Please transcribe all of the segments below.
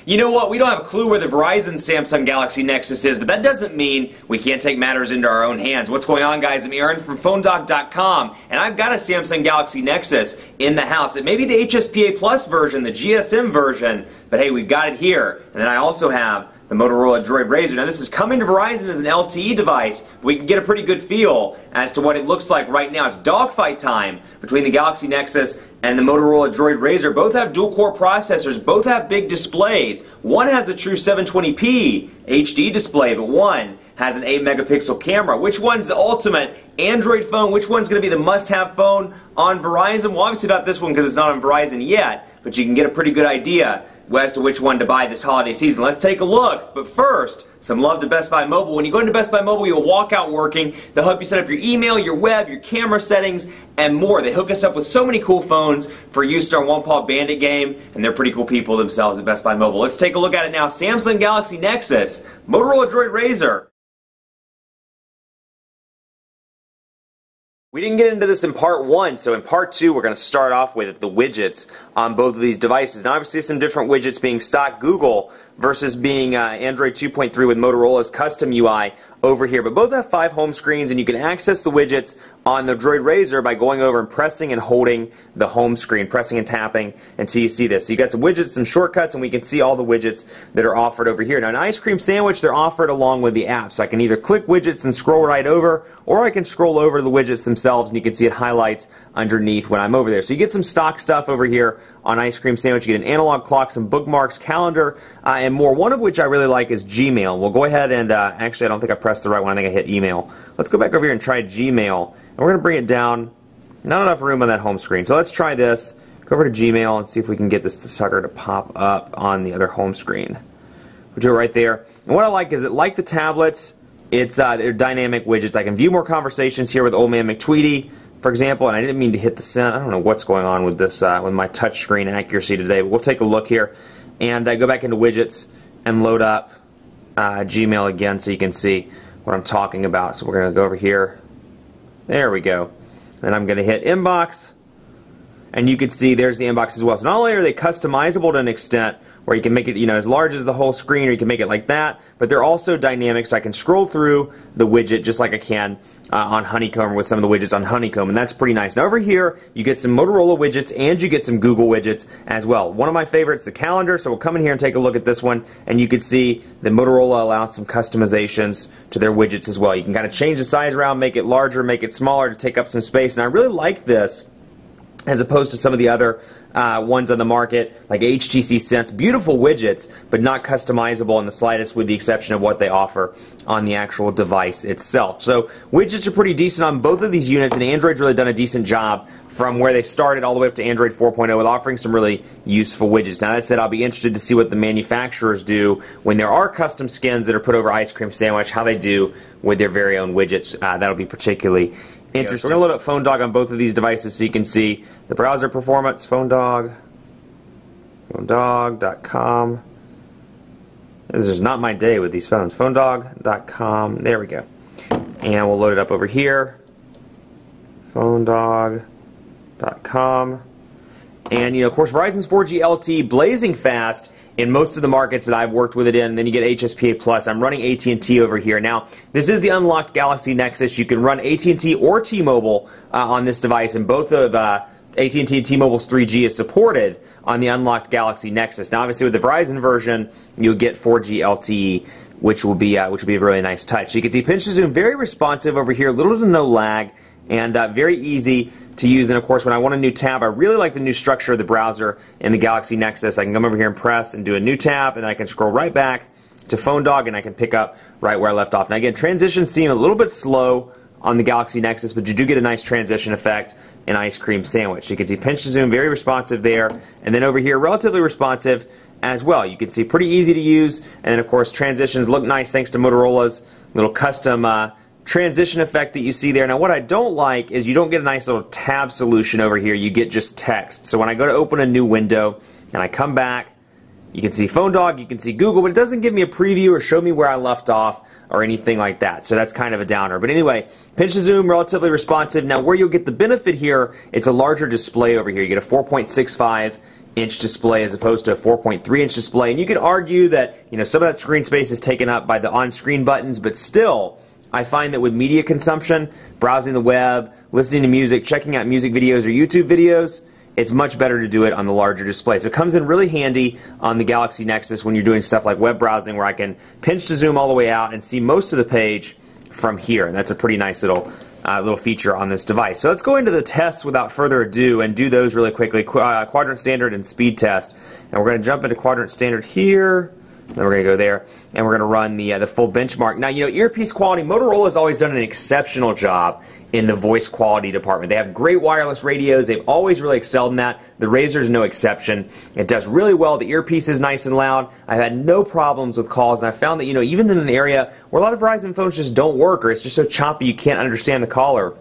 You know what? We don't have a clue where the Verizon Samsung Galaxy Nexus is, but that doesn't mean we can't take matters into our own hands. What's going on, guys? I'm Aaron from PhoneDog.com, and I've got a Samsung Galaxy Nexus in the house. It may be the HSPA Plus version, the GSM version, but hey, we've got it here. And then I also have the Motorola DROID RAZR. Now this is coming to Verizon as an LTE device. We can get a pretty good feel as to what it looks like right now. It's dogfight time between the Galaxy Nexus and the Motorola DROID RAZR. Both have dual-core processors. Both have big displays. One has a true 720p HD display, but one has an 8-megapixel camera. Which one's the ultimate Android phone? Which one's going to be the must-have phone on Verizon? Well, obviously not this one because it's not on Verizon yet, but you can get a pretty good idea as to which one to buy this holiday season. Let's take a look. But first, some love to Best Buy Mobile. When you go into Best Buy Mobile, you'll walk out working. They'll help you set up your email, your web, your camera settings, and more. They hook us up with so many cool phones for use to our One Paw Bandit game, and they're pretty cool people themselves at Best Buy Mobile. Let's take a look at it now. Samsung Galaxy Nexus, Motorola DROID RAZR. We didn't get into this in part 1, so in part 2 we're going to start off with the widgets on both of these devices. Now obviously some different widgets being stock Google versus being Android 2.3 with Motorola's custom UI over here. But both have 5 home screens, and you can access the widgets on the DROID RAZR by going over and pressing and holding the home screen, pressing and tapping until you see this. So you got some widgets, some shortcuts, and we can see all the widgets that are offered over here. Now an ice cream sandwich, they're offered along with the app. So I can either click widgets and scroll right over, or I can scroll over the widgets themselves and you can see it highlights underneath when I'm over there. So you get some stock stuff over here on ice cream sandwich. You get an analog clock, some bookmarks, calendar, and more. One of which I really like is Gmail. We'll go ahead and actually I don't think I pressed the right one. I think I hit email. Let's go back over here and try Gmail, and we're going to bring it down. Not enough room on that home screen, so let's try this. Go over to Gmail and see if we can get this sucker to pop up on the other home screen. We'll do it right there. And what I like is that, like the tablets, it's they're dynamic widgets. I can view more conversations here with Old Man McTweety, for example, and I didn't mean to hit the send. I don't know what's going on with this with my touchscreen accuracy today, but we'll take a look here and go back into widgets and load up Gmail again so you can see what I'm talking about. So we're going to go over here. There we go. And I'm going to hit inbox, and you can see there's the inbox as well. So not only are they customizable to an extent where you can make it, you know, as large as the whole screen, or you can make it like that, but they're also dynamic, so I can scroll through the widget just like I can on Honeycomb, or with some of the widgets on Honeycomb, and that's pretty nice. Now over here, you get some Motorola widgets and you get some Google widgets as well. One of my favorites, the calendar, so we'll come in here and take a look at this one, and you can see that Motorola allows some customizations to their widgets as well. You can kind of change the size around, make it larger, make it smaller to take up some space, and I really like this as opposed to some of the other ones on the market, like HTC Sense. Beautiful widgets, but not customizable in the slightest, with the exception of what they offer on the actual device itself. So widgets are pretty decent on both of these units, and Android's really done a decent job from where they started all the way up to Android 4.0 with offering some really useful widgets. Now that said, I'll be interested to see what the manufacturers do when there are custom skins that are put over ice cream sandwich, how they do with their very own widgets. That'll be particularly interesting. We're going to load up PhoneDog on both of these devices so you can see the browser performance. PhoneDog, PhoneDog.com. This is not my day with these phones. PhoneDog.com. There we go. And we'll load it up over here. PhoneDog.com. And, you know, of course, Verizon's 4G LTE blazing fast in most of the markets that I've worked with it in, and then you get HSPA Plus. I'm running AT&T over here. Now, this is the unlocked Galaxy Nexus. You can run AT&T or T-Mobile on this device, and both of AT&T and T-Mobile's 3G is supported on the unlocked Galaxy Nexus. Now, obviously, with the Verizon version, you'll get 4G LTE, which will be a really nice touch. So you can see pinch to zoom, very responsive over here, little to no lag, and very easy to use. And of course, when I want a new tab, I really like the new structure of the browser in the Galaxy Nexus. I can come over here and press and do a new tab, and I can scroll right back to PhoneDog, and I can pick up right where I left off. Now again, transitions seem a little bit slow on the Galaxy Nexus, but you do get a nice transition effect in Ice Cream Sandwich. So you can see pinch to zoom, very responsive there, and then over here, relatively responsive as well. You can see pretty easy to use, and then of course, transitions look nice thanks to Motorola's little custom transition effect that you see there. Now what I don't like is you don't get a nice little tab solution over here, you get just text. So when I go to open a new window and I come back, you can see PhoneDog, you can see Google, but it doesn't give me a preview or show me where I left off or anything like that. So that's kind of a downer. But anyway, pinch to zoom, relatively responsive. Now where you'll get the benefit here, it's a larger display over here. You get a 4.65 inch display as opposed to a 4.3 inch display. And you could argue that, you know, some of that screen space is taken up by the on-screen buttons, but still, I find that with media consumption, browsing the web, listening to music, checking out music videos or YouTube videos, it's much better to do it on the larger display. So it comes in really handy on the Galaxy Nexus when you're doing stuff like web browsing, where I can pinch to zoom all the way out and see most of the page from here. And that's a pretty nice little feature on this device. So let's go into the tests without further ado and do those really quickly. Quadrant standard and speed test. And we're going to jump into quadrant standard here. Then we're going to go there, and we're going to run the full benchmark. Now, you know, earpiece quality, Motorola has always done an exceptional job in the voice quality department. They have great wireless radios. They've always really excelled in that. The RAZR is no exception. It does really well. The earpiece is nice and loud. I've had no problems with calls, and I found that, you know, even in an area where a lot of Verizon phones just don't work, or it's just so choppy you can't understand the caller,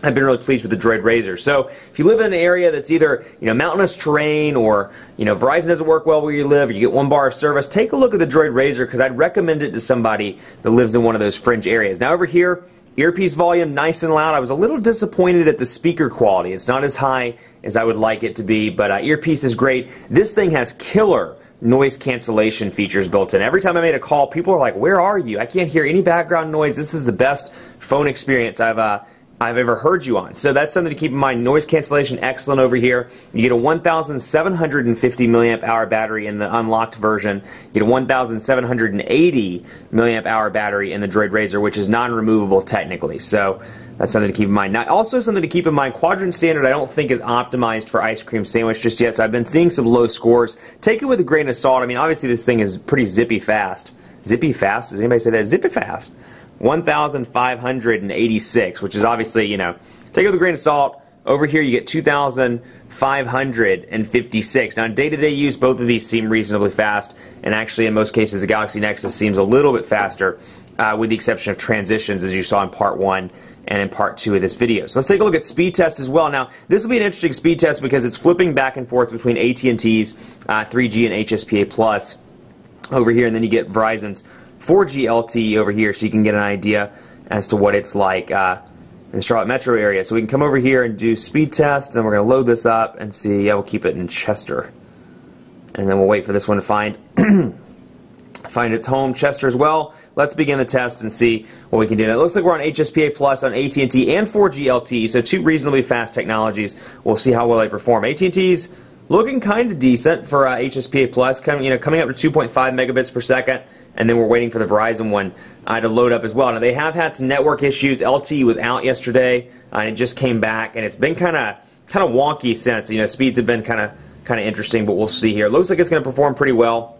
I've been really pleased with the DROID RAZR. So if you live in an area that's either, you know, mountainous terrain, or, you know, Verizon doesn't work well where you live, or you get one bar of service, take a look at the DROID RAZR, because I'd recommend it to somebody that lives in one of those fringe areas. Now over here, earpiece volume nice and loud. I was a little disappointed at the speaker quality. It's not as high as I would like it to be, but earpiece is great. This thing has killer noise cancellation features built in. Every time I made a call, people are like, "Where are you? I can't hear any background noise. This is the best phone experience I've ever heard you on." So that's something to keep in mind. Noise cancellation, excellent over here. You get a 1,750 milliamp hour battery in the unlocked version. You get a 1,780 milliamp hour battery in the DROID RAZR, which is non-removable technically. So that's something to keep in mind. Now, also something to keep in mind, quadrant standard I don't think is optimized for ice cream sandwich just yet, so I've been seeing some low scores. Take it with a grain of salt. I mean, obviously this thing is pretty zippy fast. Zippy fast? Does anybody say that? Zippy fast. 1,586, which is obviously, you know, take it with a grain of salt. Over here you get 2,556. Now in day-to-day use, both of these seem reasonably fast, and actually in most cases the Galaxy Nexus seems a little bit faster, with the exception of transitions, as you saw in part 1 and in part 2 of this video. So let's take a look at speed test as well. Now this will be an interesting speed test because it's flipping back and forth between AT&T's 3G and HSPA Plus over here, and then you get Verizon's 4G LTE over here, so you can get an idea as to what it's like in the Charlotte metro area. So we can come over here and do speed test, and we're going to load this up and see. Yeah, we'll keep it in Chester, and then we'll wait for this one to find its home, Chester as well. Let's begin the test and see what we can do. Now, it looks like we're on HSPA Plus, on AT&T, and 4G LTE, so two reasonably fast technologies. We'll see how well they perform. AT&T's looking kind of decent for HSPA Plus, coming up to 2.5 megabits per second. And then we're waiting for the Verizon one to load up as well. Now they have had some network issues. LTE was out yesterday, and it just came back, and it's been kind of wonky since. You know, speeds have been kind of interesting, but we'll see here. It looks like it's going to perform pretty well,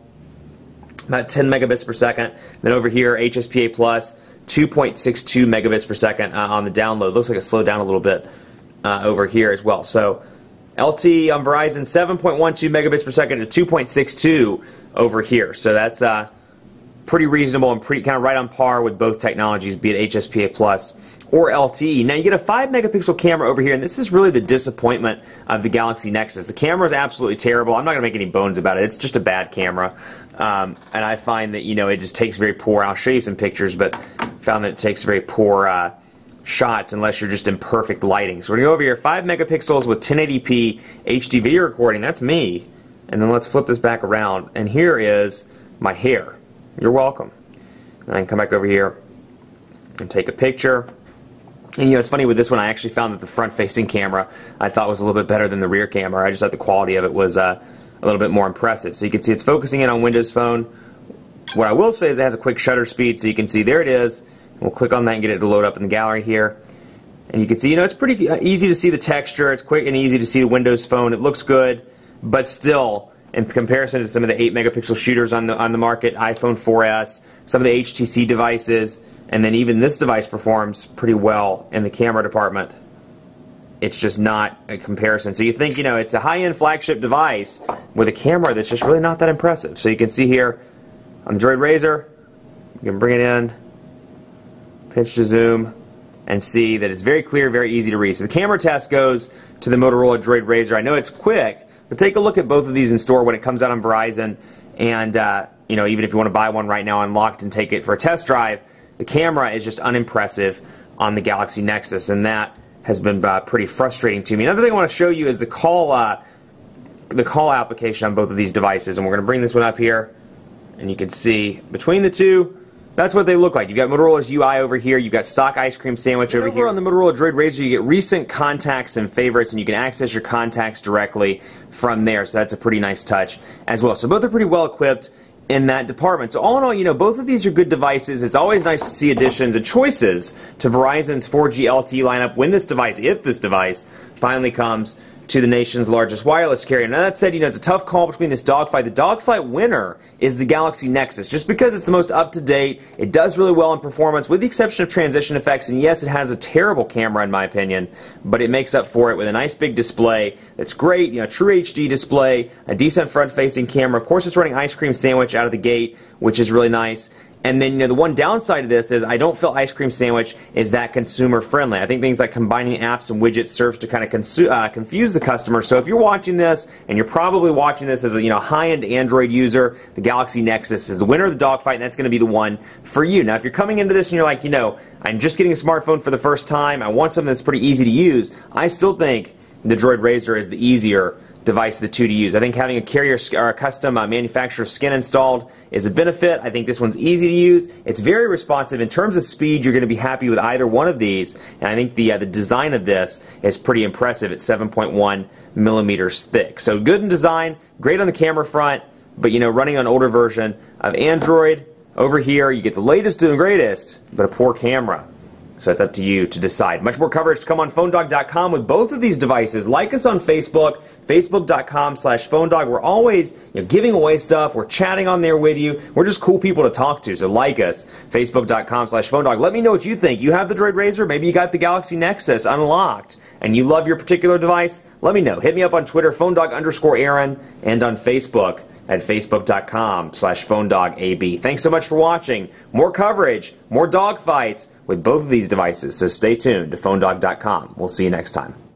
about 10 megabits per second. Then over here, HSPA Plus, 2.62 megabits per second on the download. Looks like it slowed down a little bit over here as well. So LTE on Verizon, 7.12 megabits per second to 2.62 over here. So that's pretty reasonable and pretty kind of right on par with both technologies, be it HSPA Plus or LTE. Now you get a 5 megapixel camera over here, and this is really the disappointment of the Galaxy Nexus. The camera is absolutely terrible. I'm not going to make any bones about it. It's just a bad camera, and I find that, you know, it just takes very poor. I'll show you some pictures, but found that it takes very poor shots unless you're just in perfect lighting. So we're going to go over here, 5 megapixels with 1080p HD video recording. That's me. And then let's flip this back around, and here is my hair. You're welcome. And I can come back over here and take a picture. And you know, it's funny with this one, I actually found that the front-facing camera I thought was a little bit better than the rear camera. I just thought the quality of it was a little bit more impressive. So you can see it's focusing in on Windows Phone. What I will say is it has a quick shutter speed, so you can see there it is. We'll click on that and get it to load up in the gallery here. And you can see, you know, it's pretty easy to see the texture. It's quick and easy to see the Windows Phone. It looks good, but still, in comparison to some of the 8 megapixel shooters on the market, iPhone 4S, some of the HTC devices, and then even this device performs pretty well in the camera department. It's just not a comparison. So you think, you know, it's a high-end flagship device with a camera that's just really not that impressive. So you can see here on the DROID RAZR, you can bring it in, pinch to zoom, and see that it's very clear, very easy to read. So the camera test goes to the Motorola DROID RAZR. I know it's quick, but take a look at both of these in store when it comes out on Verizon, and you know, even if you want to buy one right now unlocked and take it for a test drive, the camera is just unimpressive on the Galaxy Nexus, and that has been pretty frustrating to me. Another thing I want to show you is the call the call application on both of these devices, and we're going to bring this one up here, and you can see between the two, that's what they look like. You've got Motorola's UI over here, you've got stock ice cream sandwich over here. On the Motorola DROID RAZR, you get recent contacts and favorites, and you can access your contacts directly from there, so that's a pretty nice touch as well. So both are pretty well equipped in that department. So all in all, you know, both of these are good devices. It's always nice to see additions and choices to Verizon's 4G LTE lineup when this device, if this device, finally comes to the nation's largest wireless carrier. Now that said, you know, it's a tough call between this Dogfight. The Dogfight winner is the Galaxy Nexus, just because it's the most up-to-date. It does really well in performance, with the exception of transition effects, and yes, it has a terrible camera in my opinion, but it makes up for it with a nice big display that's great, you know, true HD display, a decent front-facing camera. Of course, it's running ice cream sandwich out of the gate, which is really nice. And then, you know, the one downside of this is I don't feel ice cream sandwich is that consumer friendly. I think things like combining apps and widgets serves to kind of confuse the customer. So if you're watching this, and you're probably watching this as a, you know, high-end Android user, the Galaxy Nexus is the winner of the Dogfight, and that's going to be the one for you. Now, if you're coming into this and you're like, you know, I'm just getting a smartphone for the first time, I want something that's pretty easy to use, I still think the DROID RAZR is the easier device of the two to use. I think having a carrier or a custom manufacturer skin installed is a benefit. I think this one's easy to use. It's very responsive. In terms of speed, you're going to be happy with either one of these, and I think the design of this is pretty impressive. It's 7.1 millimeters thick. So good in design, great on the camera front, but you know, running on an older version of Android, over here you get the latest and greatest, but a poor camera. So it's up to you to decide. Much more coverage to come on PhoneDog.com with both of these devices. Like us on Facebook, Facebook.com/PhoneDog. We're always, you know, giving away stuff. We're chatting on there with you. We're just cool people to talk to. So like us, Facebook.com/PhoneDog. Let me know what you think. You have the DROID RAZR. Maybe you got the Galaxy Nexus unlocked, and you love your particular device. Let me know. Hit me up on Twitter, PhoneDog_Aaron, and on Facebook at Facebook.com/PhoneDogAB. Thanks so much for watching. More coverage, more dogfights with both of these devices. So stay tuned to PhoneDog.com. We'll see you next time.